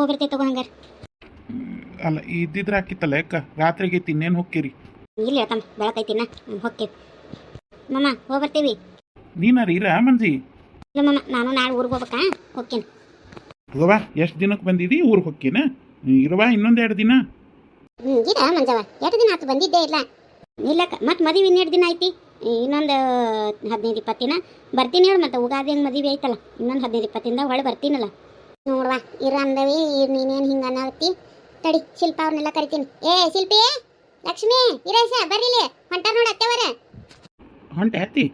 ಹೋಗ್ಬರ್ತೈತೆ ತಗೋ ಹಂಗಾರೆ. ಅಲ್ಲ ಇದ್ದಿದ್ರೆ ಹಾಕಿತ್ತಲ್ಲ ಯಾಕ ರಾತ್ರಿಗೆ ತಿನ್ನೇನು ಹೋಗ್ತೀರಿ? ಇಲ್ಲಿ ಹೇಳ್ತಮ್ಮ ಬೆಳಕೈತಿನ ಹೋಗ್ತೀವಿ ಮಮ್ಮ ಹೋಗ್ಬರ್ತೀವಿ. ನೀನಾರ ಇರ ಮಂಜಿ? ಇಲ್ಲ ಮಮ್ಮ ನಾನು ನಾಳೆ ಊರಿಗೆ ಹೋಗ್ಬೇಕಾ ಹೋಗ್ತೀನಿ. ಹೋಗವ ಎಷ್ಟು ದಿನಕ್ಕೆ ಬಂದಿದ್ದೀ ಊರಿಗೆ ಹೋಗ್ಕೇನ? ಇರುವ ಇನ್ನೊಂದು 2 ದಿನ. ಇಲ್ಲ ಮಂಜವ 2 ದಿನ ಆತು ಬಂದಿದ್ದೇ ಇಲ್ಲ. ಇಲ್ಲಕ್ಕ ಮತ್ತೆ ಮದುವೆ 2 ದಿನ ಐತಿ, ಇನ್ನೊಂದು 15-20 ದಿನ ಬರ್ತೀನಿ ಹೇಳು. ಮತ್ತೆ ಉಗಾದಿ ಹಂಗೆ ಮದುವೆ ಐತಲ್ಲ ಇನ್ನೊಂದು 15-20 ದಿನದಾಗ ಹೊಳೆ ಬರ್ತೀನಲ್ಲ. ನೋಡುವ ಇರ ಅಂದವಿ ನೀನೇನು ಹಿಂಗೆ ಅನ್ನತ್ತಿ ತಡಿ ಶಿಲ್ಪ ಅವ್ರನ್ನೆಲ್ಲ ಕರಿತೀನಿ. ಏ ಶಿಲ್ಪಿ ಲಕ್ಷ್ಮಿ ಇರೇಶ ಬರ್ರಿಲಿ ಹೊಂಟಾರ ನೋಡಿ ಅತ್ತೆವರ. ಹೊಂಟೆ ಹತ್ತಿ?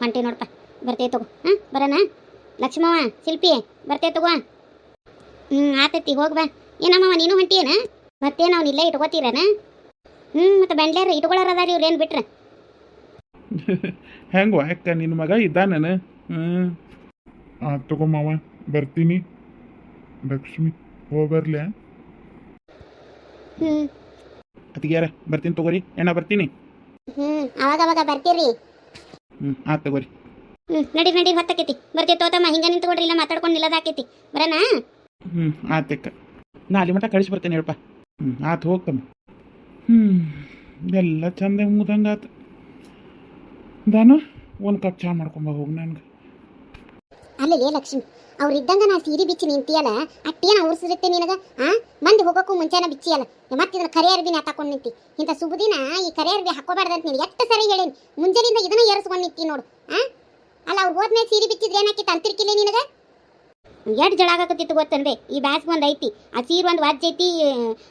ಹೊಂಟಿ ನೋಡಪ್ಪ ಬರ್ತೇ ತಗೋ. ಬರೋಣ ಲಕ್ಷ್ಮವ್ವ ಶಿಲ್ಪಿ ಬರ್ತೇ ತಗೋ. ಆತೈತಿ ಹೋಗಿ ಬಾ. ಏನಮ್ಮವ ನೀನು ಹೊಂಟಿಯೇನ? ಮತ್ತೇನು ಅವ್ನು ಇಲ್ಲೇ ಇಟ್ಕೋತೀರನ? ಮತ್ತೆ ಬೆಂಡ್ಲಾರ ಇಟ್ಕೊಳ್ಳಾರ ಅದಾರ ಇವ್ರು ಏನು ಬಿಟ್ರೆ. ಹೆಂಗವ ಅಕ್ಕ ನಿನ್ನ ಮಗ ಇದ್ದಾನ? ತಗೋ ಮಾವ ಬರ್ತೀನಿ. ಲಕ್ಷ್ಮಿ ಹೋಗ್ಬರ್ಲ್ಯಾ? ಅತಿಗ್ಯಾರ ಬರ್ತೀನಿ ತಗೋರಿ. ಎಣ್ಣ ಬರ್ತೀನಿ. ಅವಾಗ ಬರ್ತೀರಿ. ಆತ್ ತಗೋರಿ. ನಡಿ ನಡಿ ಹೊತ್ತಾಕೈತಿ ಬರ್ತೈತಿ ತೋತಮ್ಮ. ಹಿಂಗ ನಿಂತ್ಕೊಡ್ರಿ ಇಲ್ಲ ಮಾತಾಡ್ಕೊಂಡು ನಿಲ್ಲದಾಕೈತಿ. ಬರೋಣ? ಆತಕ್ಕ ನಾ ಅಲ್ಲಿ ಮಟ್ಟ ಕಳಿಸಿ ಬರ್ತೇನೆ ಹೇಳಪ್ಪ. ಆತು ಹೋಗ್ತಮ್ಮ. ಎಲ್ಲ ಚಂದ ಮುದಂಗ ಆತು. ದಾನು ಒಂದು ಕಪ್ ಚಹಾ ಮಾಡ್ಕೊಂಬ ಹೋಗಿ ನನಗೆ. ಅಲ್ಲೇ ಲಕ್ಷ್ಮಿ ಅವ್ರು ಇದ್ದಂಗ ನಾ ಸೀರೆ ಬಿಚ್ಚಿ ನಿಂತಿಯಲ್ಲ ಅಟ್ಟೇನ ಉರ್ಸಿರುತ್ತೆ ನಿನಗ. ಮಂದಿ ಹೋಗೋಕ್ಕೂ ಮುಂಚೆನ ಬಿಚ್ಚಿಯಲ್ಲ ಮತ್ತೆ ಇದನ್ನ ಕರೆ ಅರ್ಬಿನ ಹಾಕೊಂಡು ನಿಂತಿ. ಇಂಥ ಶುಭ ದಿನ ಈ ಕರೆ ಅರ್ಬಿ ಹಾಕೋಬಾರ್ದಂತ ನೀನು ಎಷ್ಟು ಸರಿ ಹೇಳೇನಿ. ಮುಂಜಾನಿಂದ ಇದನ್ನ ಏರಿಸ್ಕೊಂಡು ನಿಂತಿ ನೋಡು. ಅಲ್ಲ ಅವ್ರು ಹೋದ್ಮೇಲೆ ಸೀರೆ ಬಿಚ್ಚಿದ್ರೆ ಏನಾಕಿತ್ತು ಅಂತಿರ್ಕಿಲ್ಲ ನಿನಗ? ಎಷ್ಟು ಜಳ ಆಗಕತ್ತಿತ್ತು ಗೊತ್ತನ್ರಿ. ಈ ಬ್ಯಾಸ್ಗೆ ಒಂದು ಐತಿ, ಆ ಸೀರೆ ಒಂದು ವಾಜ್ ಐತಿ,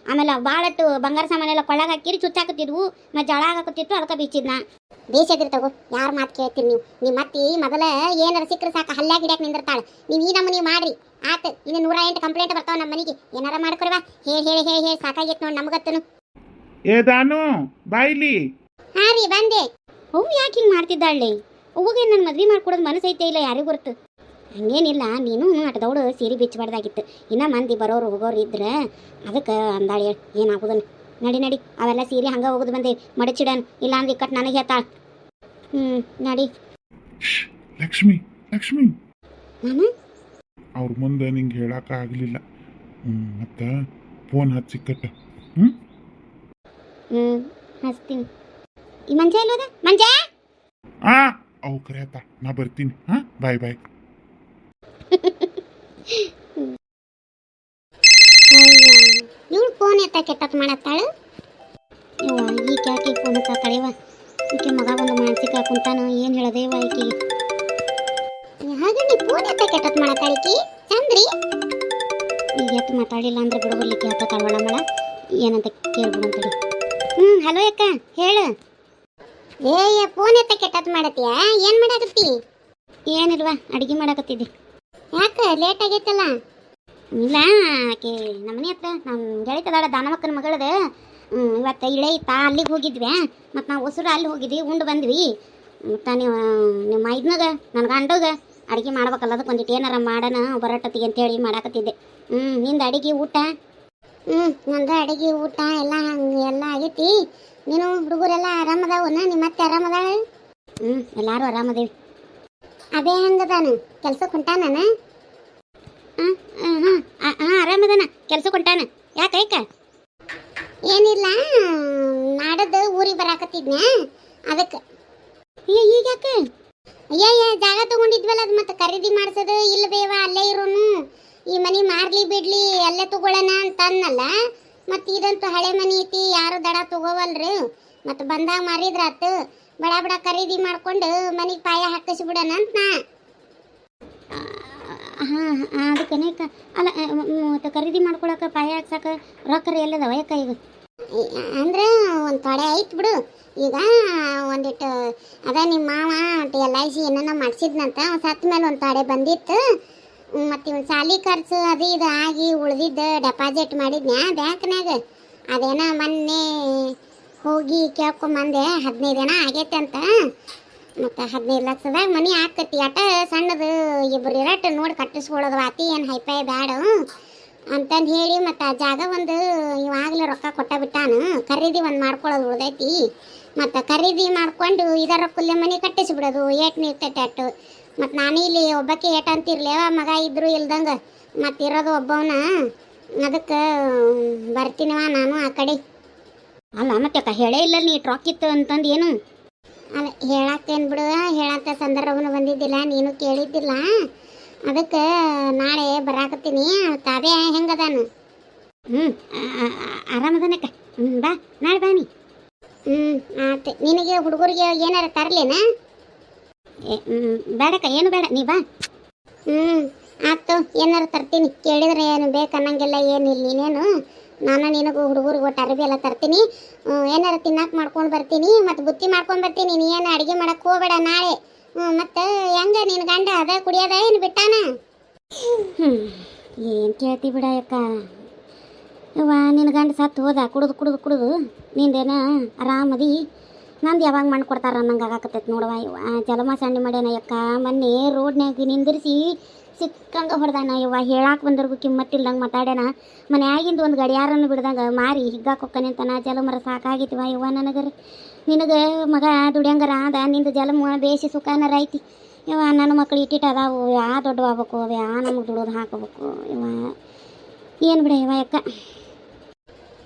ಆಮೇಲೆ ಭಾಳಟ್ಟು ಬಂಗಾರ ಸಾಮಾನೆಲ್ಲ ಕೊಳ್ಳಾಗ ಹಾಕಿರಿ ಚುಚ್ಚಾಕತ್ತಿದ್ವು, ಮತ್ತೆ ಜಳ ಆಗಕತ್ತಿತ್ತು ಅದಕ್ಕೆ ಬಿಚ್ಚಿದ್ನ. ಬೇಷದಿರ್ ತಗೋ, ಯಾರು ಮಾತು ಕೇಳ್ತೀರಿ ನೀವು? ನಿಮ್ಮ ಅತ್ತಿ ಮೊದಲ ಏನಾರ ಸಿಕ್ಕರೆ ಸಾಕು ಹಲ್ಲಾಗಿ ಹಿಡಿಯಕ್ಕೆ ನಿಂದಿರ್ತಾಳೆ. ನೀವು ಈ ನಮ್ಮನೆ ಮಾಡ್ರಿ ಆತು. ಇನ್ನು 108 ಕಂಪ್ಲೇಂಟ್ ಬರ್ತಾವ ನಮ್ಮ ಮನೆಗೆ. ಏನಾರ ಮಾಡ್ಕೊಡ್ವಾ ಹೇಳಿ ಹೇಳಿ ಹೇಳಿ ಹೇಳಿ ಸಾಕಾಗೈತೆ ನೋಡಿ ನಮಗತ್ತನು. ಏ ದಾನು ಬಾಯ್ಲಿ. ಹಾಂ ರೀ ಬಂದೆ. ಅವು ಯಾಕೆ ಹಿಂಗೆ ಮಾಡ್ತಿದ್ದಾಳೆ? ಅವಾಗ ನನ್ನ ಮದ್ವೆ ಮಾಡ್ಕೊಡೋದು ಮನಸ್ಸೈತೆ ಇಲ್ಲ ಯಾರಿಗೂ ಗೊತ್ತು. ಹಂಗೇನಿಲ್ಲ, ನೀನು ಅಟದವಳು ಸೀರೆ ಬಿಚ್ಚಬಾರ್ದಾಗಿತ್ತು. ಇನ್ನು ಮಂದಿ ಬರೋರು ಹೋಗೋರು ಇದ್ರೆ ಅದಕ್ಕೆ ಅಂದಾಳಿ ಏನಾಗೋದನ್ನು. ನಡಿ ನಡಿ ಅವೆಲ್ಲ ಸೀರೆ ಹಂಗೆ ಹೋಗೋದು ಬಂದೆ ಮಡಚಿಡನ್. ಇಲ್ಲ ಅಂದ್ರೆ ಇಕ್ಕಟ್ಟು ನನಗೆ ಹೇಳ್ತಾಳ. ನಡಿ. ಲಕ್ಷ್ಮಿ ಲಕ್ಷ್ಮಿ ಮಾಮ ಅವ್ರ ಮುಂದೆ ನಿಂಗೆ ಹೇಳಕ್ಕ ಆಗಲಿಲ್ಲ. ಮತ್ತೆ ಫೋನ್ ಹಚ್ಚಿಕ್ಕಟ್ಟ. ಹಚ್ತೀನಿ. ಈ ಮಂಜ ಎಲ್ಲೋದ? ಮಂಜ ಅವು ಕರೆಯತ್ತ ನಾ ಬರ್ತೀನಿ. ಬಾಯ್ ಬಾಯ್. ಇವಳು ಫೋನ್ ಎತ್ತ ಕೆಟ್ಟತ್ ಮಾಡತ್ತಾಳು. ಇವ ಈಗ ಯಾಕೆ ಫೋನ್ ಎತ್ತಾಳೆವ? ಈಕೆ ಮಗ ಒಂದು ಮಾನಸಿಕ ಕುಂತಾನ. ಏನು ಹೇಳದೇವ ಈಕೆಗೆ? ಹಾಗೆ ನೀ ಫೋನ್ ಎತ್ತ ಕೆಟ್ಟತ್ ಮಾಡತ್ತಾಳಿಕಿ ಚಂದ್ರಿ. ಈಗ ಎತ್ತು ಮಾತಾಡಿಲ್ಲ ಅಂದ್ರೆ ಬಿಡು ಬರ್ಲಿಕ್ಕೆ ಹತ್ತ ತಳವಳ ಏನಂತ ಕೇಳ್ಬಿಡಂತಡಿ. ಹಲೋ ಅಕ್ಕ ಹೇಳು. ಏ ಫೋನ್ ಎತ್ತ ಕೆಟ್ಟತ್ ಮಾಡತ್ತೀಯ? ಏನು ಮಾಡಾಕತ್ತಿ? ಏನಿಲ್ವಾ ಅಡುಗೆ ಮಾಡಾಕತ್ತಿದ್ದೆ. ಯಾಕೆ ಲೇಟ್ ಆಗೈತಲ್ಲ? ಇಲ್ಲ ಆಕೆ ನಮ್ಮನೆ ಹತ್ರ ನಮ್ಮ ಗೆಳತಿದಾಳ ದಾನಮಕ್ಕನ ಮಗಳದ. ಇವತ್ತು ಇಳೆ ಇತ್ತ ಅಲ್ಲಿಗೆ ಹೋಗಿದ್ವಿ. ಮತ್ತು ನಾವು ಹೊಸರು ಅಲ್ಲಿ ಹೋಗಿದ್ವಿ ಉಂಡು ಬಂದ್ವಿ. ಮತ್ತು ನಿಮ್ಮ ಮೈದ್ನಾಗ ನನ್ನ ಗಂಡಗ ಅಡುಗೆ ಮಾಡ್ಬೇಕಲ್ಲ ಅದಕ್ಕೆ ಒಂದಿಟ್ಟು ಏನಾರ ಮಾಡೋಣ ಬರೋಟತ್ತಿಗೆ ಅಂತೇಳಿ ಮಾಡಾಕತ್ತಿದ್ದೆ. ನಿಂದು ಅಡುಗೆ ಊಟ? ನಂದು ಅಡುಗೆ ಊಟ ಎಲ್ಲ ಆಗೈತಿ. ನೀನು ಹುಡುಗರೆಲ್ಲ ಆರಾಮದಾವನ? ನಿಮ್ಮ ಮತ್ತೆ ಆರಾಮದಾಳ? ಎಲ್ಲರೂ ಆರಾಮದೇವಿ. ಅದೇ ಹಂಗದಾನ ಕೆಲ್ಸಕ್ಕೆ ಹೊಂಟಾನ? ಆರಾಮದಾನ ಕೆಲ್ಸಕ್ಕೆ ಹೊಂಟಾನ. ಯಾಕ? ಏನಿಲ್ಲ, ನಾಡದ್ದು ಊರಿಗೆ ಬರಾಕತ್ತಿದ್ನ ಅದಕ್ಕೆ. ಈಗ ಯಾಕೆ? ಅಯ್ಯ ಜಾಗ ತಗೊಂಡಿದ್ವಲ್ಲ ಅದು ಮತ್ತೆ ಖರೀದಿ ಮಾಡ್ಸೋದು ಇಲ್ಲ ಬೇವ ಅಲ್ಲೇ ಇರೋನು. ಈ ಮನೆ ಮಾರ್ಲಿ ಬಿಡ್ಲಿ ಅಲ್ಲೇ ತಗೊಳ್ಳೋಣ ಅಂತ ಅನ್ನಲ್ಲ. ಮತ್ತು ಇದಂತೂ ಹಳೆ ಮನೆ ಐತಿ, ಯಾರು ದಡ ತಗೋವಲ್ರಿ. ಮತ್ತು ಬಂದಾಗ ಮಾರಿದ್ರಾತು. ಬಡ ಬಡ ಖರೀದಿ ಮಾಡ್ಕೊಂಡು ಮನೆಗೆ ಪಾಯ ಹಾಕಿಸ್ಬಿಡೋಣ ಅಂತ ನಾ. ಅದಕ್ಕೆ ಅಲ್ಲ ಮತ್ತು ಖರೀದಿ ಮಾಡ್ಕೊಳಕ್ಕೆ ಪಾಯ ಹಾಕ್ಸಕ್ಕೆ ರೊಕ್ಕ ಎಲ್ಲದವ ಯಾಕ ಈಗ? ಅಂದ್ರೆ ಒಂದು ತೊಡೆ ಐತ್ ಬಿಡು. ಈಗ ಒಂದಿಟ್ಟು ಅದ ನಿಮ್ಮ ಮಾವ LIC ಏನಾನ ಮಾಡಿಸಿದ್ನಂತ. ಸತ್ತ ಮೇಲೆ ಒಂದು ತೊಡೆ ಬಂದಿತ್ತು. ಮತ್ತು ಇವ್ನು ಸಾಲಿ ಖರ್ಚು ಅದು ಇದು ಆಗಿ ಉಳ್ದಿದ್ದು ಡೆಪಾಸಿಟ್ ಮಾಡಿದ್ನ್ಯಾ ಬ್ಯಾಂಕ್ನಾಗ. ಅದೇನ ಮೊನ್ನೆ ಹೋಗಿ ಕೇಳ್ಕೊಂಬಂದೆ 15 ದಿನ ಆಗೈತೆ ಅಂತ. ಮತ್ತು 15 ಲಕ್ಷದಾಗ ಮನೆ ಹಾಕತಿ. ಅಟ ಸಣ್ಣದು ಇಬ್ಬರು ಇರಟ್ಟು ನೋಡಿ ಕಟ್ಟಿಸ್ಕೊಳ್ಳೋದು ಅತಿ ಏನು ಹೈಫೈ ಬ್ಯಾಡ ಅಂತಂದು ಹೇಳಿ ಮತ್ತು ಆ ಜಾಗ ಒಂದು ಇವಾಗಲೇ ರೊಕ್ಕ ಕೊಟ್ಟ ಬಿಟ್ಟಾನು. ಖರೀದಿ ಒಂದು ಮಾಡ್ಕೊಳ್ಳೋದು ಉಳ್ದೈತಿ. ಮತ್ತು ಖರೀದಿ ಮಾಡ್ಕೊಂಡು ಇದರ ರೊಕ್ಕಲ್ಲೇ ಮನೆ ಕಟ್ಟಿಸ್ಬಿಡೋದು ಏಟ್ ನಿರ್ತೈತೆ ಅಟ್ಟು. ಮತ್ತು ನಾನು ಇಲ್ಲಿ ಒಬ್ಬಕ್ಕೆ ಏಟ್ ಅಂತಿರ್ಲೇವ ಮಗ ಇದ್ರು ಇಲ್ದಂಗೆ. ಮತ್ತು ಇರೋದು ಒಬ್ಬವನ ಅದಕ್ಕೆ ಬರ್ತೀನವ ನಾನು ಆ ಕಡೆ. ಅಲ್ಲ ಮತ್ತೆ ಅಕ್ಕ ಹೇಳೇ ಇಲ್ಲ ನೀ ಟ್ರಾಕ್ ಇತ್ತು ಅಂತಂದು ಏನು? ಅಲ್ಲ ಹೇಳತ್ತೇನು ಬಿಡು, ಹೇಳತ್ತ ಸಂದರ್ಭನೂ ಬಂದಿದ್ದಿಲ್ಲ, ನೀನು ಕೇಳಿದ್ದಿಲ್ಲ. ಅದಕ್ಕೆ ನಾಳೆ ಬರಾಕತ್ತೀನಿ. ತಾವೇ ಹೆಂಗದಾನು? ಆರಾಮದನಕ್ಕ. ಬಾ ನಾಳೆ ಬಾ ನೀ. ಆಯ್ತು. ನಿನಗೆ ಹುಡುಗರಿಗೆ ಏನಾರ ತರಲೇನ? ಬೇಡಕ್ಕ, ಏನು ಬೇಡ, ನೀ ಬಾ. ಆಯ್ತು, ಏನಾರ ತರ್ತೀನಿ. ಕೇಳಿದ್ರೆ ಏನು ಬೇಕನ್ನಂಗೆಲ್ಲ ಏನಿಲ್ಲ. ನೀನೇನು ನಾನು ನಿನಗೂ ಹುಡುಗರಿಗೆ ಒಟ್ಟು ಅರಬಿ ಎಲ್ಲ ತರ್ತೀನಿ. ಏನಾರ ತಿನ್ನಕ್ಕೆ ಮಾಡ್ಕೊಂಡು ಬರ್ತೀನಿ, ಮತ್ತು ಬುತ್ತಿ ಮಾಡ್ಕೊಂಡು ಬರ್ತೀನಿ. ನೀ ಏನು ಅಡುಗೆ ಮಾಡಕ್ಕೆ ಹೋಗಬೇಡ ನಾಳೆ. ಮತ್ತು ಹೆಂಗ ನಿನ್ನ ಗಂಡ ಅದ ಕುಡಿಯೋದ ಏನು ಬಿಟ್ಟಾನ? ಏನು ಕೇಳ್ತಿ ಬಿಡ ಅಕ್ಕ. ಯವ್ವ ನಿನ್ನ ಗಂಡ ಸತ್ತು ಹೋದ ಕುಡಿದು ಕುಡಿದು ಕುಡಿದು. ನಿಂದೇನ ಆರಾಮದಿ, ನಂದು ಯಾವಾಗ ಮಣ್ಣು ಕೊಡ್ತಾರ ಅನ್ನಂಗೆ ಆಗಾಕತ್ತೈತೆ ನೋಡವ. ಇವ ಜಲಮ ಸಣ್ಣ ಮಾಡ್ಯಾನ ಯಕ್ಕ. ಮೊನ್ನೆ ರೋಡ್ನ್ಯಾಗ ನಿಂದಿರಿಸಿ ಸಿಕ್ಕಂಗೆ ಹೊಡೆದಾನ. ಇವ ಹೇಳಕ್ಕೆ ಬಂದವ್ರಿಗೂ ಕಿಮ್ಮತ್ತಿಲ್ದಂಗೆ ಮಾತಾಡ್ಯಾನ. ಮನ್ಯಾಗಿಂದ ಒಂದು ಗಡಿಯಾರನ್ನು ಬಿಡ್ದಂಗೆ ಮಾರಿ ಹಿಗ್ಗಾಕ ಹೊಕ್ಕನಿಂತಾನ. ಜಲಮರ ಸಾಕಾಗಿತಿವ ಇವ ನನಗರ. ನಿನಗೆ ಮಗ ದುಡಿಯಂಗರ ಆದ, ನಿಂದು ಜಲಮ ಬೇಸಿ ಸುಖಾನರ ಐತಿ. ಇವ ನನ್ನ ಮಕ್ಳು ಇಟ್ಟಿಟ್ಟು ಅದಾವು, ಯಾ ದೊಡ್ಡವಾಗಬೇಕು, ಅವು ಯಾ ನಮಗೆ ದುಡಿದು ಹಾಕಬೇಕು. ಇವ ಏನು ಬಿಡ ಇವ ಯಕ್ಕ.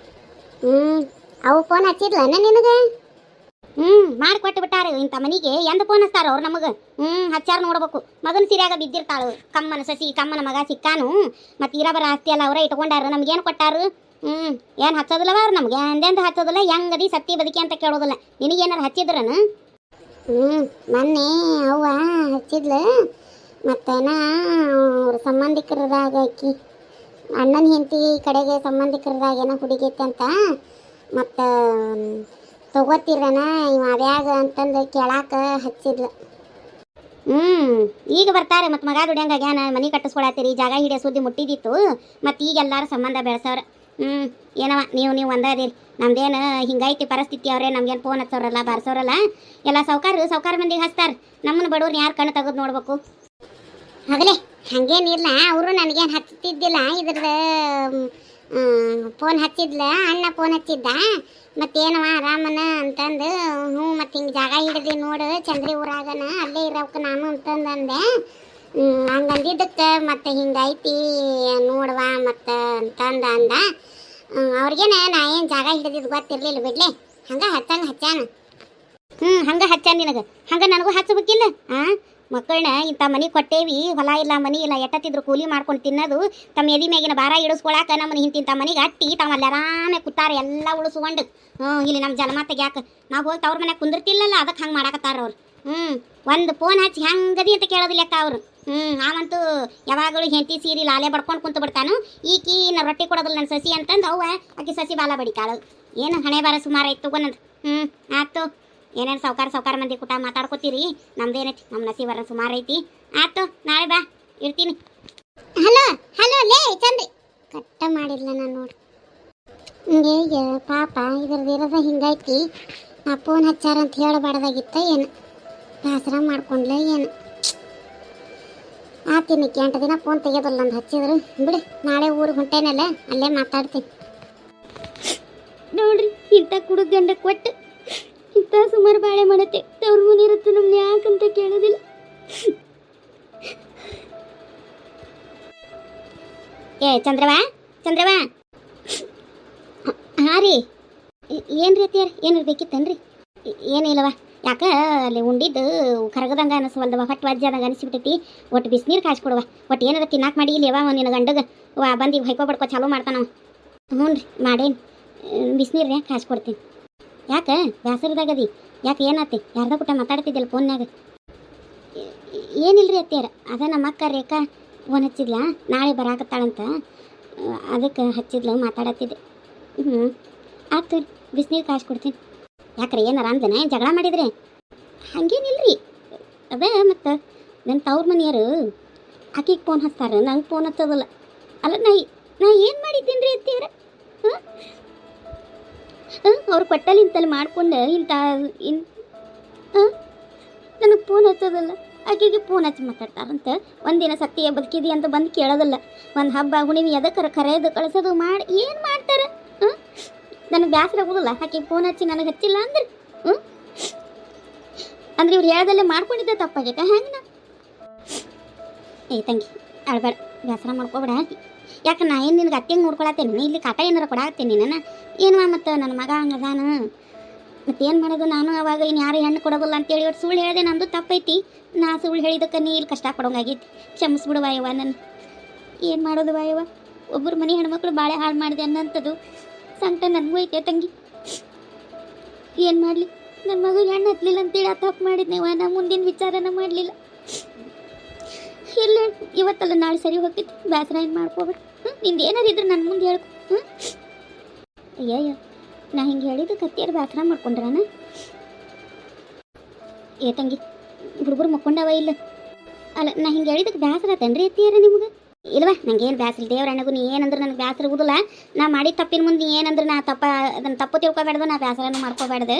ಅವು ಫೋನ್ ಹಚ್ಚಿದ್ಲನ ನಿನಗೆ? ಮಾಡಿಕೊಟ್ಟು ಬಿಟ್ಟಾರ. ಇಂಥ ಮನೆಗೆ ಎಂದ ಫೋನ್ ಹಚ್ತಾರ ಅವ್ರು ನಮಗೆ? ಹಚ್ಚಾರ ನೋಡ್ಬೇಕು. ಮಗನ ಸಿರಿಯಾಗ ಬಿದ್ದಿರ್ತಾಳು. ಕಮ್ಮನ ಸಸಿ ಕಮ್ಮನ ಮಗ ಸಿಕ್ಕಾನು. ಮತ್ತು ಇರಬರ ಆಸ್ತಿ ಅಲ್ಲ ಅವರೇ ಇಟ್ಕೊಂಡಾರ. ನಮ್ಗೇನು ಕೊಟ್ಟಾರು? ಏನು ಹಚ್ಚೋದಿಲ್ಲವ ಅವ್ರು ನಮ್ಗೆ? ಎಂದೆಂದು ಹಚ್ಚೋದಿಲ್ಲ. ಹೆಂಗದಿ ಸತ್ತಿ ಬದುಕಿ ಅಂತ ಕೇಳೋದಿಲ್ಲ. ನಿನಗೇನಾರು ಹಚ್ಚಿದ್ರನು? ಮೊನ್ನೆ ಅವ್ವ ಹಚ್ಚಿದ್ಲು. ಮತ್ತೇನ ಅವ್ರ ಸಂಬಂಧಿಕರದಾಗ ಆಕಿ ಅಣ್ಣನ ಹೆಂಡತಿ ಕಡೆಗೆ ಸಂಬಂಧಿಕರದಾಗ ಏನೋ ಹುಡುಗೈತೆ ಅಂತ. ಮತ್ತು ತಗೋತಿರನ ಇವ ಅವ್ಯಾಗ ಅಂತಂದು ಕೇಳಾಕ ಹಚ್ಚಿದ್ಲು. ಈಗ ಬರ್ತಾರೆ. ಮತ್ತು ಮಗ ದುಡಿಯಂಗಾಗ್ಯಾನ, ಮನೆ ಕಟ್ಟಿಸ್ಕೊಳತ್ತೀರಿ, ಜಾಗ ಹಿಡಿಯೋ ಸುದ್ದಿ ಮುಟ್ಟಿದಿತ್ತು. ಮತ್ತು ಈಗ ಎಲ್ಲರೂ ಸಂಬಂಧ ಬೆಳೆಸವ್ರ. ಏನವ ನೀವು ಒಂದದಿರಿ. ನಮ್ದೇನು ಹಿಂಗೈತಿ ಪರಿಸ್ಥಿತಿ. ಅವರೇ ನಮ್ಗೇನು ಫೋನ್ ಹಚ್ಚೋರಲ್ಲ, ಬಾರಿಸೋರಲ್ಲ. ಎಲ್ಲ ಸೌಕಾರ ಮಂದಿಗೆ ಹಚ್ತಾರೆ. ನಮ್ಮನ್ನು ಬಡವ್ರನ್ನ ಯಾರು ಕಣ್ಣು ತೆಗೆದು ನೋಡ್ಬೇಕು? ಆಗಲೇ ಹಾಗೇನಿಲ್ಲ. ಅವರು ನನಗೇನು ಹಚ್ತಿದ್ದಿಲ್ಲ. ಇದ್ರದ್ದು ಫೋನ್ ಹಚ್ಚಿದ್ಲ, ಅಣ್ಣ ಫೋನ್ ಹಚ್ಚಿದ್ದ. ಮತ್ತೇನವ ಆರಾಮನ ಅಂತಂದು. ಮತ್ತು ಹಿಂಗೆ ಜಾಗ ಹಿಡಿದು ನೋಡು ಚಂದ್ರಿ ಊರಾಗನ, ಅಲ್ಲೇ ಇರೋಕೆ ನಾನು ಅಂತಂದಂದೆ. ಹಂಗಂದಿದ್ದಕ್ಕೆ ಮತ್ತು ಹಿಂಗೈತಿ ನೋಡುವ ಮತ್ತು ಅಂತಂದ ಅಂದ. ಅವ್ರಿಗೇನ ನಾ ಏನು ಜಾಗ ಹಿಡಿದಿದ್ದು ಗೊತ್ತಿರಲಿಲ್ಲ ಬಿಡ್ಲೆ. ಹಂಗೆ ಹಚ್ಚಾನ. ಹಂಗೆ ಹಚ್ಚಾನ ನಿನಗೆ. ಹಂಗೆ ನನಗೂ ಹಚ್ಚಬೇಕಿಲ್ಲ. ಮಕ್ಕಳನ್ನ ಇಂಥ ಮನೆ ಕೊಟ್ಟೇವಿ, ಹೊಲ ಇಲ್ಲ ಮನೆ ಇಲ್ಲ, ಎಟ್ಟತ್ತಿದ್ರು ಕೂಲಿ ಮಾಡ್ಕೊಂಡು ತಿನ್ನೋದು. ತಮ್ಮ ಎದಿ ಮೇಗಿನ ಭಾರ ಇಳಿಸ್ಕೊಳಕ ನಮ್ಮನ್ನು ಇಂಥ ಮನೆಗೆ ಅಟ್ಟಿ ತಾವಲ್ಲಿ ಆರಾಮೆ ಕೂತಾರೆ ಎಲ್ಲ ಉಳಿಸ್ಕೊಂಡು. ಇಲ್ಲಿ ನಮ್ಮ ಜಲಮ ತೆಗ್ಯಾಕ ನಾವು ಹೋಗಿ ಅವ್ರ ಮನೆಗೆ ಕುಂದಿರ್ತಿಲ್ಲಲ್ಲ, ಅದಕ್ಕೆ ಹಂಗೆ ಮಾಡಕತ್ತಾರ ಅವ್ರು. ಒಂದು ಫೋನ್ ಹಚ್ಚಿ ಹೆಂಗದಿ ಅಂತ ಕೇಳೋದಿಲ್ಲಕ್ಕ ಅವರು. ಅವಂತೂ ಯಾವಾಗಲೂ ಹೆಂಡತಿ ಸೀರಿ ಲಾಲೆ ಬಡ್ಕೊಂಡು ಕುಂತು ಬಿಡ್ತಾನು. ಈಕಿ ನಾ ರೊಟ್ಟಿ ಕೊಡೋದಿಲ್ಲ ನನ್ನ ಸಸಿ ಅಂತಂದು ಅವ್ವ ಆಕಿ ಸಸಿ ಬಾಲ ಬಡಿತಾಳು. ಏನು ಹಣೆ ಬಾರ ಸುಮಾರು ಐತು ತಗೊಂಡ್. ಆಯ್ತು. ಏನೇನು ಸೌಕಾರ ಮಂದಿ ಕೂಟ ಮಾತಾಡ್ಕೋತೀರಿ. ನಮ್ದೇನೈತಿ, ನಮ್ಮ ನಸೀವರ ಸುಮಾರು ಐತಿ. ಆಯ್ತು, ನಾಳೆ ಬಾ, ಇರ್ತೀನಿ. ಹಲೋ ಲೇ ಚಂದ್ರಿ. ಕಟ್ಟ ಮಾಡಿಲ್ಲ ನಾನು ನೋಡಿ. ಈಗ ಪಾಪ ಇದ್ರದ್ದು ಹಿಂಗೈತಿ. ನಾ ಫೋನ್ ಹಚ್ಚಾರ ಅಂತ ಹೇಳಬಾರ್ದಾಗಿತ್ತ ಏನು? ಬೇಸರ ಮಾಡ್ಕೊಂಡ್ಲೆ ಏನು? ಆತೀನಿ 8 ದಿನ ಫೋನ್ ತೆಗೆಯೋದಿಲ್ಲ ಅಂತ ಹಚ್ಚಿದ್ರು. ಬಿಡು, ನಾಳೆ ಊರಿಗೆ ಹೊಂಟೇನಲ್ಲ, ಅಲ್ಲೇ ಮಾತಾಡ್ತೀನಿ. ನೋಡ್ರಿ, ಇಂಥ ಕುಡುಕ್ ಗಂಡ ಕೊಟ್ಟು ಇಂಥ ಸುಮಾರು ಬಾಳೆ ಮಾಡತ್ತೆ. ಅವ್ರ ಮನೆಯಿರುತ್ತೆ, ನಮ್ಗೆ ಯಾಕಂತ ಕೇಳೋದಿಲ್ಲ. ಚಂದ್ರವಾ ಹಾಂ ರೀ. ಏನು ರೀ ಅತ್ತಿಯಾರ, ಏನಾರು ಬೇಕಿತ್ತನ್ರಿ? ಏನಿಲ್ಲವ. ಯಾಕೆ ಅಲ್ಲಿ ಉಂಡಿದ್ದು ಕರಗದಂಗೆ ಅನಿಸ್ವಲ್ದವ, ಹೊಟ್ಟು ವಜ್ಜಾದಂಗೆ ಅನಿಸ್ಬಿಟ್ಟೈತಿ. ಒಟ್ಟು ಬಿಸಿನೀರು ಕಾಯಿಸ್ಕೊಡುವ. ಒಟ್ಟು ಏನಾರ ತಿನ್ನಾಕ ಮಾಡಿ ಇಲ್ಲಿ ಯಾವ ನಿನ್ನ ಗಂಡಗೆ ಬಂದು ಈಗ ಹೊಯ್ಕೊ ಬಡ್ಕೊ ಚಾಲೂ ಮಾಡ್ತಾನವ. ಹ್ಞೂ ರೀ, ಮಾಡೇನು. ಬಿಸಿನೀರೇ ಕಾಯಿಸ್ಕೊಡ್ತೀನಿ. ಯಾಕೆ ಬ್ಯಾಸರದಾಗದಿ? ಯಾಕೆ ಏನಾತಿ? ಯಾರ್ದ ಕೂಟ ಮಾತಾಡ್ತಿದ್ದಿಲ್ಲ ಫೋನ್ಯಾಗ? ಏನಿಲ್ರಿ ಅತ್ತಿಯಾರ, ಅದ ನಮ್ಮ ಅಕ್ಕ ರೇಖಾ ಫೋನ್ ಹಚ್ಚಿದ್ಲ, ನಾಳೆ ಬರಾಕತ್ತಾಳಂತ. ಅದಕ್ಕೆ ಹಚ್ಚಿದ್ಲು, ಮಾತಾಡತ್ತಿದ್ದೆ. ಆಯ್ತು, ಬಿಸಿನೀರು ಕಾಯಿಸ್ಕೊಡ್ತೀನಿ. ಯಾಕ್ರಿ ಏನಾರ ಅಂದನ? ಏನು ಜಗಳ ಮಾಡಿದ್ರಿ? ಹಾಗೇನಿಲ್ರಿ. ಅದೇ ಮತ್ತು ನನ್ನ ತವ್ರ ಮನೆಯವರು ಆಕಿಗೆ ಫೋನ್ ಹಚ್ತಾರೆ, ನಂಗೆ ಫೋನ್ ಹಚ್ಚೋದಲ್ಲ. ಅಲ್ಲ ನಾ ಏನು ಮಾಡಿದ್ದೀನಿ ರೀ ಅತ್ತಿಯಾರ? ಅವ್ರು ಕೊಟ್ಟಲ್ಲಿ ಇಂತಲ್ಲಿ ಮಾಡ್ಕೊಂಡು ನನಗೆ ಫೋನ್ ಹಚ್ಚೋದಲ್ಲ. ಆಕೆಗೆ ಫೋನ್ ಹಚ್ಚಿ ಮಾತಾಡ್ತಾರಂತ. ಒಂದಿನ ಸತ್ಯ ಬದುಕಿದಿ ಅಂತ ಬಂದು ಕೇಳೋದಿಲ್ಲ. ಒಂದು ಹಬ್ಬ ಹುಣಿವಿ ಅದಕ್ಕೆ ಕರೆಯೋದು ಕಳಿಸೋದು ಮಾಡಿ ಏನು ಮಾಡ್ತಾರೆ? ನನಗೆ ಬೇಸರ ಆಗೋದಿಲ್ಲ ಆಕೆಗೆ ಫೋನ್ ಹಚ್ಚಿ ನನಗೆ ಹಚ್ಚಿಲ್ಲ ಅಂದ್ರೆ. ಅಂದ್ರೆ ಇವ್ರು ಹೇಳ್ದಲ್ಲೇ ಮಾಡ್ಕೊಂಡಿದ್ದೆ ತಪ್ಪಾಗೈತೆ. ಹೆಂಗೆ ನಾ ತಂಗಿ ಅಳ್ಬೇಡ, ಬೇಸರ ಮಾಡ್ಕೊಬೇಡ. ಯಾಕೆ ನಾ ಏನು ನಿನಗೆ ಅತ್ತೆಂಗೆ ನೋಡ್ಕೊಳತ್ತೇನೆ ಇಲ್ಲಿ ಕಾಟ ಏನಾರ ಕೊಡಾಕತ್ತೇನೆ ನಾನು ಏನು ಮತ್ತು ನನ್ನ ಮಗ ಹಂಗದಾನ ಮತ್ತು ಏನು ಮಾಡೋದು ನಾನು ಅವಾಗ ಇನ್ನು ಯಾರು ಹೆಣ್ಣು ಕೊಡೋದಿಲ್ಲ ಅಂತೇಳಿ ಇವತ್ತು ಸುಳ್ಳು ಹೇಳಿದೆ ನಂದು ತಪ್ಪೈತಿ ನಾ ಸುಳ್ಳು ಹೇಳಿದಕ್ಕೆ ನೀ ಇಲ್ಲಿ ಕಷ್ಟ ಪಡೋಂಗಾಗೈತಿ ಕ್ಷಮಿಸ್ಬಿಡು ವಾಯವ್ವ ನನ್ನ ಏನು ಮಾಡೋದು ವಾಯವ್ವ ಒಬ್ಬರು ಮನೆ ಹೆಣ್ಮಕ್ಳು ಬಾಳೆ ಹಾಳು ಮಾಡಿದೆ ಅನ್ನೋಂಥದ್ದು ಸಂಕಟ ನನಗೂ ಐತೆ ತಂಗಿ ಏನು ಮಾಡಲಿ ನನ್ನ ಮಗ ಹೆಣ್ಣು ಹತ್ತಲಿಲ್ಲ ಅಂತೇಳಿ ಆ ತಪ್ಪು ಮಾಡಿದ್ನೇವ ನಾ ಮುಂದಿನ ವಿಚಾರನ ಮಾಡಲಿಲ್ಲ ಇಲ್ಲ ಇವತ್ತಲ್ಲ ನಾಳೆ ಸರಿ ಹೋಗ್ತಿತ್ತು ಬೇಸರ ಏನು ಮಾಡ್ಕೋಬೇಡ ನಿಂದು ಏನಾರು ಇದ್ರೆ ನನ್ನ ಮುಂದೆ ಹೇಳ್ಕೊ ಅಯ್ಯಯ್ಯ ನಾ ಹಿಂಗೆ ಹೇಳಿದ್ದು ಕತ್ತಿಯಾರು ಬೇಸರ ಮಾಡ್ಕೊಂಡ್ರಾನ ಏ ತಂಗಿ ಹುಡುಗರು ಮಕ್ಕೊಂಡವ ಇಲ್ಲ ಅಲ್ಲ ನಾ ಹಿಂಗೆ ಹೇಳಿದಕ್ಕೆ ಬೇಸರ ಆತೇನ್ರಿ ಎತ್ತಿಯಾರ ನಿಮ್ಗೆ ಇಲ್ವಾ ನಂಗೇನು ಬೇಸರ ದೇವ್ರ ಅಣ್ಣಗೂ ನೀ ಏನಂದ್ರೆ ನನಗೆ ಬೇಸರ ಇರುವುದಿಲ್ಲ ನಾ ಮಾಡಿದ ತಪ್ಪಿನ ಮುಂದೆ ನೀ ಏನಂದ್ರೆ ನಾ ಅದನ್ನು ತಪ್ಪು ತಿಳ್ಕೊಬೇಡ್ದು ನಾ ಬೇಸರನೂ ಮಾಡ್ಕೋಬೇಡ್ದು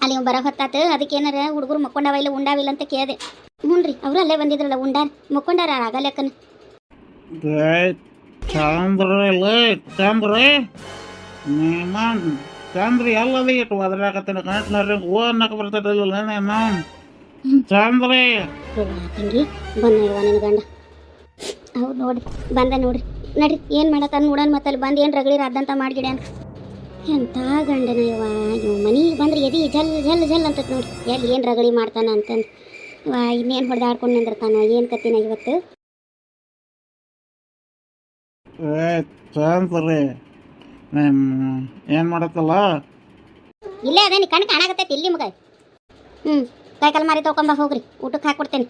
ಅಲ್ಲಿ ಇವ್ ಬರೋ ಹೊತ್ತಾತು ಅದಕ್ಕೆ ಏನಾರ ಹುಡುಗರು ಮಕ್ಕೊಂಡವ ಇಲ್ಲ ಉಂಡಾವಿಲ್ಲ ಅಂತ ಕೇಳಿದೆ ಹ್ಞೂ ರೀ ಅವರು ಅಲ್ಲೇ ಬಂದಿದ್ರಲ್ಲ ಉಂಡಾರ ಮಕ್ಕೊಂಡಾರ ಆಗಲೆಕ್ಕನ ಚಂದ್ರಿ ಎಲ್ಲದ ಇಟ್ಟು ಒದರಾಕತ್ತೇನೆ ಕಣ್ಣ ಹೂ ಅನ್ನಕ್ಕೆ ಬರ್ತೈತಿಲ್ಲ ನಾನು ಚಂದ್ರಿ ತಂಗಿ ಬಂದ ಇವ ನಿನ್ನ ಗಂಡ ಹೌದು ನೋಡ್ರಿ ಬಂದ ನೋಡ್ರಿ ನಡ್ರಿ ಏನು ಮಾಡತ್ತಾನ ನೋಡೋಣ ಮತ್ತಲ್ಲಿ ಬಂದು ಏನು ರಗಳಿ ರಾದಂತ ಮಾಡ್ಗಿಡ್ಯಾನ ಎಂಥ ಗಂಡನ ಇವ ಮನೆಗೆ ಬಂದ್ರೆ ಎದಿ ಜಲ್ ಜಲ್ ಜಲ್ ಅಂತತ್ ನೋಡಿ ಎಲ್ಲಿ ಏನು ರಗಳಿ ಮಾಡ್ತಾನ ಅಂತಂದು ಇನ್ನೇನು ಹೊಡೆದಾಡ್ಕೊಂಡು ನಿಂದಿರ್ತಾನ ಏನು ಕತ್ತಿನ ಇವತ್ತು ಚಂದ್ರಿ ಏನು ಮಾಡತ್ತಲ್ಲ ಇಲ್ಲೇ ಅದೇ ನೀ ಕಣ್ಣು ಕಾಣಾಕತ್ತೈತಿ ಇಲ್ಲಿ ಮಗ ಕೈ ಕಾಲು ಮಾರಿ ತೊಗೊಂಬ ಹೋಗ್ರಿ ಊಟಕ್ಕೆ ಹಾಕ್ಕೊಡ್ತೇನೆ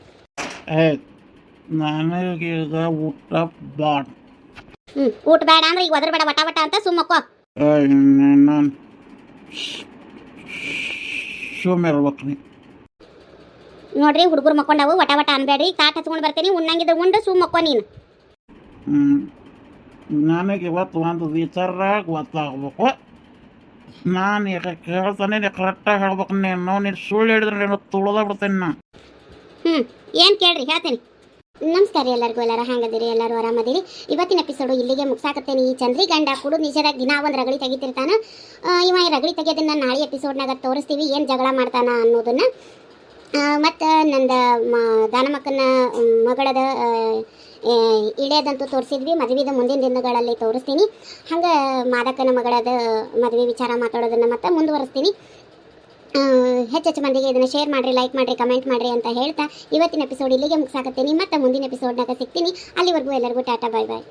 ನನಗೀಗ ಊಟ ಬ್ಯಾಡ ಊಟ ಬೇಡ ಅಂದ್ರೆ ಈಗ ಒದ್ರ ಬೇಡ ವಟ ವಟ ಅಂತ ಸುಮ್ಮಕ್ಕೋ ನಾನು ಸುಮ್ಮಿರ್ಬೇಕು ನೀ ನೋಡ್ರಿ ಹುಡುಗರು ಮಕ್ಕೊಂಡವು ವಟ ವಟ ಅನ್ಬೇಡ್ರಿ ಕಾಟ್ ಹಚ್ಕೊಂಡು ಬರ್ತೀನಿ ಉಣ್ಣಂಗಿದ್ರೆ ಉಂಡು ಸುಮ್ಮಕ್ಕೋ ನೀನು ನನಗೆ ಇವತ್ತು ಒಂದು ವಿಚಾರ ಗೊತ್ತಾಗ್ಬೇಕು ನಾನು ಈಗ ಕೇಳ್ತಾನೆ ಕರೆಕ್ಟಾಗಿ ಹೇಳ್ಬೇಕು ನೀನು ಸುಳ್ಳು ಹೇಳಿದ್ರೆ ನೀನು ತುಳ್ದ ಬಿಡ್ತೇನೆ ನಾ ಏನು ಕೇಳ್ರಿ ಹೇಳ್ತೇನೆ ನಮಸ್ಕಾರ ಎಲ್ಲರಿಗೂ ಎಲ್ಲರೂ ಹಂಗದಿರಿ ಎಲ್ಲರೂ ಆರಾಮದಿರಿ ಇವತ್ತಿನ ಎಪಿಸೋಡು ಇಲ್ಲಿಗೆ ಮುಗಿಸಾಕತ್ತೇನೆ ಈ ಚಂದ್ರಿ ಗಂಡ ಕುಡು ನಿಜದಾಗ ದಿನ ಒಂದು ರಗಳಿ ತೆಗಿತಿರ್ತಾನ ಇವ ಈ ರಗಳಿ ತೆಗಿಯೋದನ್ನ ನಾಳೆ ಎಪಿಸೋಡ್ನಾಗ ತೋರಿಸ್ತೀವಿ ಏನು ಜಗಳ ಮಾಡ್ತಾನ ಅನ್ನೋದನ್ನ ಮತ್ತು ನಂದ ದಾನಮಕ್ಕನ ಮಗಳದ ಇಳಿಯೋದಂತೂ ತೋರಿಸಿದ್ವಿ ಮದುವೆದ ಮುಂದಿನ ದಿನಗಳಲ್ಲಿ ತೋರಿಸ್ತೀನಿ ಹಂಗೆ ಮಾದಕನ ಮಗಳದ ಮದುವೆ ವಿಚಾರ ಮಾತಾಡೋದನ್ನು ಮತ್ತೆ ಮುಂದುವರಿಸ್ತೀನಿ ಹೆಚ್ಚೆಚ್ಚು ಮಂದಿಗೆ ಇದನ್ನು ಶೇರ್ ಮಾಡಿರಿ ಲೈಕ್ ಮಾಡಿರಿ ಕಮೆಂಟ್ ಮಾಡಿರಿ ಅಂತ ಹೇಳ್ತಾ ಇವತ್ತಿನ ಎಪಿಸೋಡ್ ಇಲ್ಲಿಗೆ ಮುಗಿಸಾಕತ್ತೀನಿ ಮತ್ತು ಮುಂದಿನ ಎಪಿಸೋಡ್ನಾಗ ಸಿಗ್ತೀನಿ ಅಲ್ಲಿವರೆಗೂ ಎಲ್ಲರಿಗೂ ಟಾಟಾ ಬಾಯ್ ಬಾಯ್